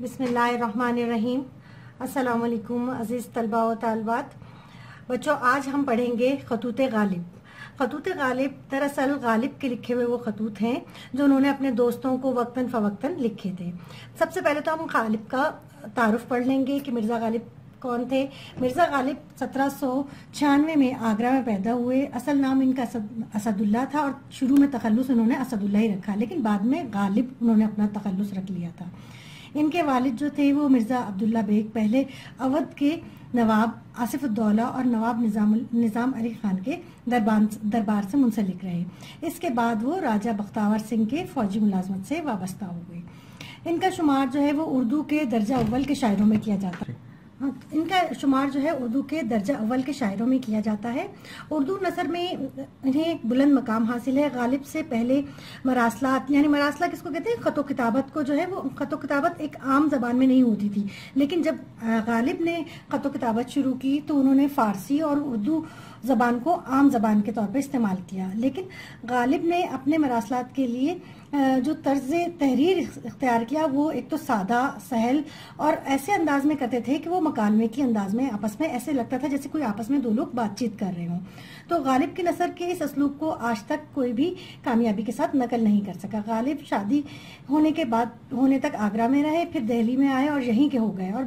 बिस्मिल्लाहिर्रहमानिर्रहीम। अस्सलाम वालेकुम अज़ीज़ तलबा व तालिबात। बच्चों, आज हम पढ़ेंगे खतूत गालिब। खतूत गालिब दरअसल गालिब के लिखे हुए वो खतूत हैं जो उन्होंने अपने दोस्तों को वक्तन फ़वक्तन लिखे थे। सबसे पहले तो हम गालिब का तारुफ पढ़ लेंगे कि मिर्ज़ा गालिब कौन थे। मिर्ज़ा गालिब 1796 में आगरा में पैदा हुए। असल नाम इनका असदुल्ला था और शुरू में तखल्लुस उन्होंने असदुल्ला ही रखा, लेकिन बाद में गालिब उन्होंने अपना तखल्लुस रख लिया था। इनके वालिद जो थे वो मिर्ज़ा अब्दुल्ला बेग पहले अवध के नवाब आसिफुद्दौला और नवाब निज़ाम अली खान के दरबार से मुंसलिक रहे। इसके बाद वो राजा बख्तावर सिंह के फौजी मुलाजमत से वाबस्ता हो गए। इनका शुमार जो है वो उर्दू के दर्जा अव्वल के शायरों में किया जाता है। इनका शुमार जो है उर्दू के दर्जा अव्वल के शायरों में किया जाता है। उर्दू नसर में इन्हें एक बुलंद मकाम हासिल है। गालिब से पहले मरासलात, यानी मरासला किसको कहते हैं, खतो किताबत को, जो है वो खतो किताबत एक आम जबान में नहीं होती थी, लेकिन जब गालिब ने खतो किताबत शुरू की तो उन्होंने फारसी और उर्दू ज़बान को आम ज़बान के तौर पर इस्तेमाल किया। लेकिन गालिब ने अपने मरासलात के लिए जो तर्ज तहरीर इख्तियार किया वो एक तो सादा, सहल और ऐसे अंदाज में करते थे कि वो मकालमे की अंदाज में आपस में ऐसे लगता था जैसे कोई आपस में दो लोग बातचीत कर रहे हों। तो गालिब की नसर के इस असलूब को आज तक कोई भी कामयाबी के साथ नकल नहीं कर सका। गालिब शादी होने तक आगरा में रहे, फिर दिल्ली में आए और यहीं के हो गए। और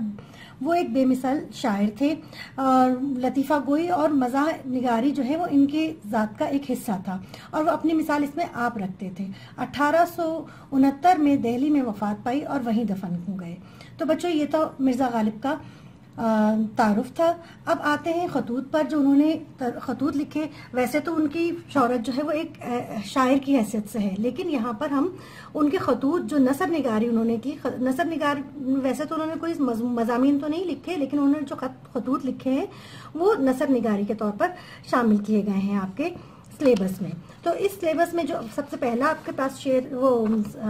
वो एक बेमिसाल शायर थे और लतीफ़ा गोई और मज़ाह निगारी जो है वो इनके ज़ात का एक हिस्सा था और वो अपनी मिसाल इसमें आप रखते थे। 1869 में दिल्ली में वफ़ात पाई और वहीं दफन हो गए। तो बच्चों, ये तो मिर्ज़ा गालिब का तारुफ था। अब आते हैं खतूत पर जो उन्होंने खतूत लिखे। वैसे तो उनकी शोहरत जो है वो एक शायर की हैसियत से है, लेकिन यहाँ पर हम उनके खतूत जो नसर निगारी उन्होंने की, नसर निगार वैसे तो उन्होंने कोई मज़ामीन तो नहीं लिखे, लेकिन उन्होंने जो खतूत लिखे हैं वो नसर निगारी के तौर पर शामिल किए गए हैं आपके सिलेबस में। तो इस सिलेबस में जो सबसे पहला आपके पास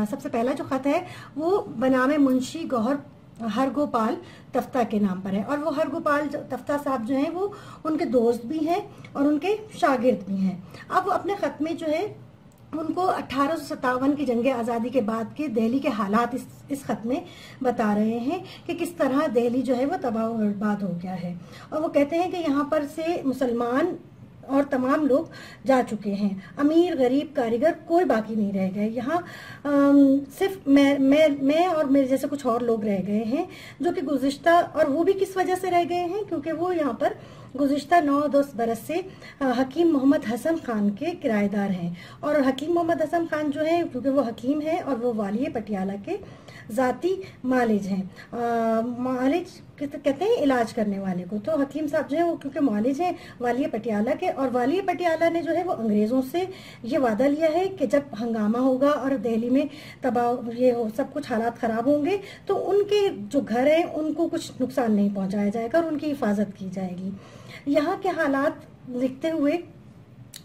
सबसे पहला जो खत है वो बनामे मुंशी गौहर हरगोपाल तफ्ता के नाम पर है। और वो हरगोपाल तफ्ता साहब जो हैं वो उनके दोस्त भी हैं और उनके शागिर्द भी हैं। अब वो अपने खत में जो है उनको 1857 की जंग आज़ादी के बाद के दिल्ली के हालात इस खत में बता रहे हैं कि किस तरह दिल्ली जो है वो तबाह और बर्बाद हो गया है। और वो कहते हैं कि यहाँ पर से मुसलमान और तमाम लोग जा चुके हैं, अमीर गरीब कारीगर कोई बाकी नहीं रह गए। यहाँ सिर्फ मैं और मेरे जैसे कुछ और लोग रह गए हैं जो कि गुज़िश्ता, और वो भी किस वजह से रह गए हैं, क्योंकि वो यहाँ पर गुज़िश्ता 9-10 बरस से हकीम मोहम्मद हसन खान के किराएदार हैं। और हकीम मोहम्मद हसन खान जो है, क्योंकि वो हकीम हैं और वो वाली पटियाला के ज़ाती मालिज हैं। मालिज कहते हैं इलाज करने वाले को। तो हकीम साहब जो है वो क्योंकि मालिज हैं वाली पटियाला के, और वाली पटियाला ने जो है वो अंग्रेज़ों से ये वादा लिया है कि जब हंगामा होगा और दिल्ली में तबाह ये हो, सब कुछ हालात ख़राब होंगे, तो उनके जो घर हैं उनको कुछ नुकसान नहीं पहुंचाया जाएगा और उनकी हिफाजत की जाएगी। यहाँ के हालात लिखते हुए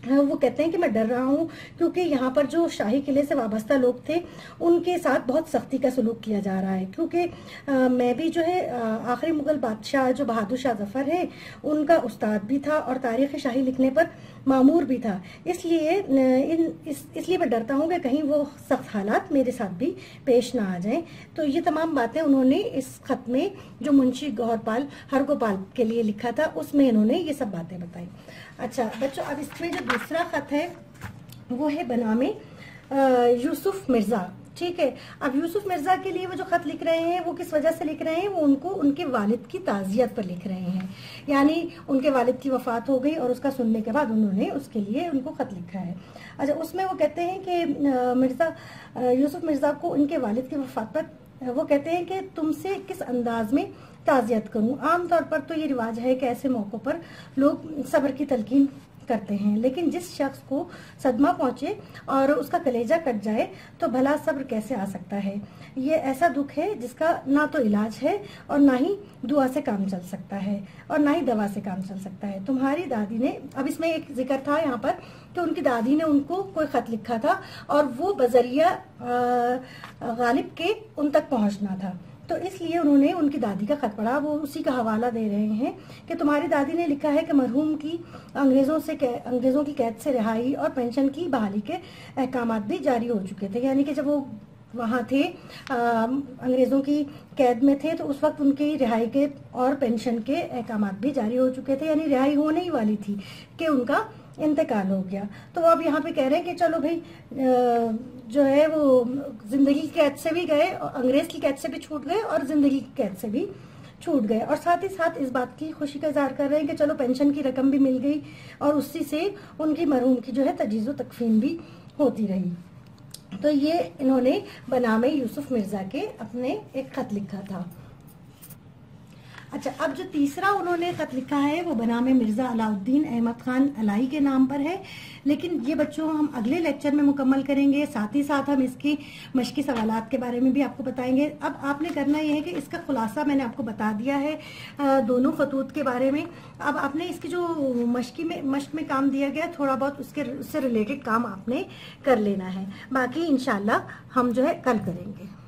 वो कहते हैं कि मैं डर रहा हूँ क्योंकि यहाँ पर जो शाही किले से वाबस्ता लोग थे उनके साथ बहुत सख्ती का सलूक किया जा रहा है। क्योंकि मैं भी जो है आखिरी मुगल बादशाह जो बहादुर शाह जफर है उनका उस्ताद भी था और तारीख़ शाही लिखने पर मामूर भी था। इसलिए मैं डरता हूँ कि कहीं वो सख्त हालात मेरे साथ भी पेश ना आ जाएं। तो ये तमाम बातें उन्होंने इस खत में जो मुंशी हरगोपाल के लिए लिखा था उसमें इन्होंने ये सब बातें बताई। अच्छा बच्चों, अब इसमें जो दूसरा खत है वो है बनामे यूसुफ मिर्ज़ा। ठीक है, अब यूसुफ मिर्ज़ा के लिए वो जो खत लिख रहे हैं वो किस वजह से लिख रहे हैं, वो उनको उनके वालिद की ताज़ियत पर लिख रहे हैं। यानी उनके वालिद की वफ़ात हो गई और उसका सुनने के बाद उन्होंने उसके लिए उनको खत लिखा है। अच्छा, उसमें वो कहते हैं कि यूसुफ मिर्ज़ा को उनके वालिद की वफ़ात पर वो कहते हैं कि तुमसे किस अंदाज में ताज़ियत करूं। आमतौर पर तो ये रिवाज है कि ऐसे मौक़ों पर लोग सब्र की तलकीन करते हैं, लेकिन जिस शख्स को सदमा पहुंचे और उसका कलेजा कट जाए तो भला सब्र कैसे आ सकता है। ये ऐसा दुख है जिसका ना तो इलाज है और ना ही दुआ से काम चल सकता है और ना ही दवा से काम चल सकता है। तुम्हारी दादी ने, अब इसमें एक जिक्र था यहाँ पर कि उनकी दादी ने उनको कोई खत लिखा था और वो बजरिया गालिब के उन तक पहुंचना था, तो इसलिए उन्होंने उनकी दादी का खत पढ़ा। वो उसी का हवाला दे रहे हैं कि तुम्हारी दादी ने लिखा है कि मरहूम की अंग्रेज़ों की कैद से रिहाई और पेंशन की बहाली के अहकामात भी जारी हो चुके थे। यानी कि जब वो वहाँ थे, अंग्रेज़ों की कैद में थे, तो उस वक्त उनकी रिहाई के और पेंशन के अहकामात भी जारी हो चुके थे, यानी रिहाई होने ही वाली थी कि उनका इंतकाल हो गया। तो वो अब यहाँ पे कह रहे हैं कि चलो भाई जो है वो जिंदगी की कैद से भी गए, अंग्रेज की कैद से भी छूट गए और जिंदगी की कैद से भी छूट गए, और साथ ही साथ इस बात की खुशी का इजहार कर रहे हैं कि चलो पेंशन की रकम भी मिल गई और उसी से उनकी मरहूम की जो है तजीज़ो तकफीन भी होती रही। तो ये इन्होंने बनामे यूसुफ मिर्जा के अपने एक खत लिखा था। अच्छा, अब जो तीसरा उन्होंने खत लिखा है वो बनामे मिर्जा अलाउद्दीन अहमद खान अलाई के नाम पर है, लेकिन ये बच्चों हम अगले लेक्चर में मुकम्मल करेंगे। साथ ही साथ हम इसकी मश्की सवालात के बारे में भी आपको बताएंगे। अब आपने करना ये है कि इसका खुलासा मैंने आपको बता दिया है दोनों खतूत के बारे में। अब आपने इसकी जो मश्क में काम दिया गया, थोड़ा बहुत उससे रिलेटेड काम आपने कर लेना है, बाकी इंशाल्लाह हम जो है कल करेंगे।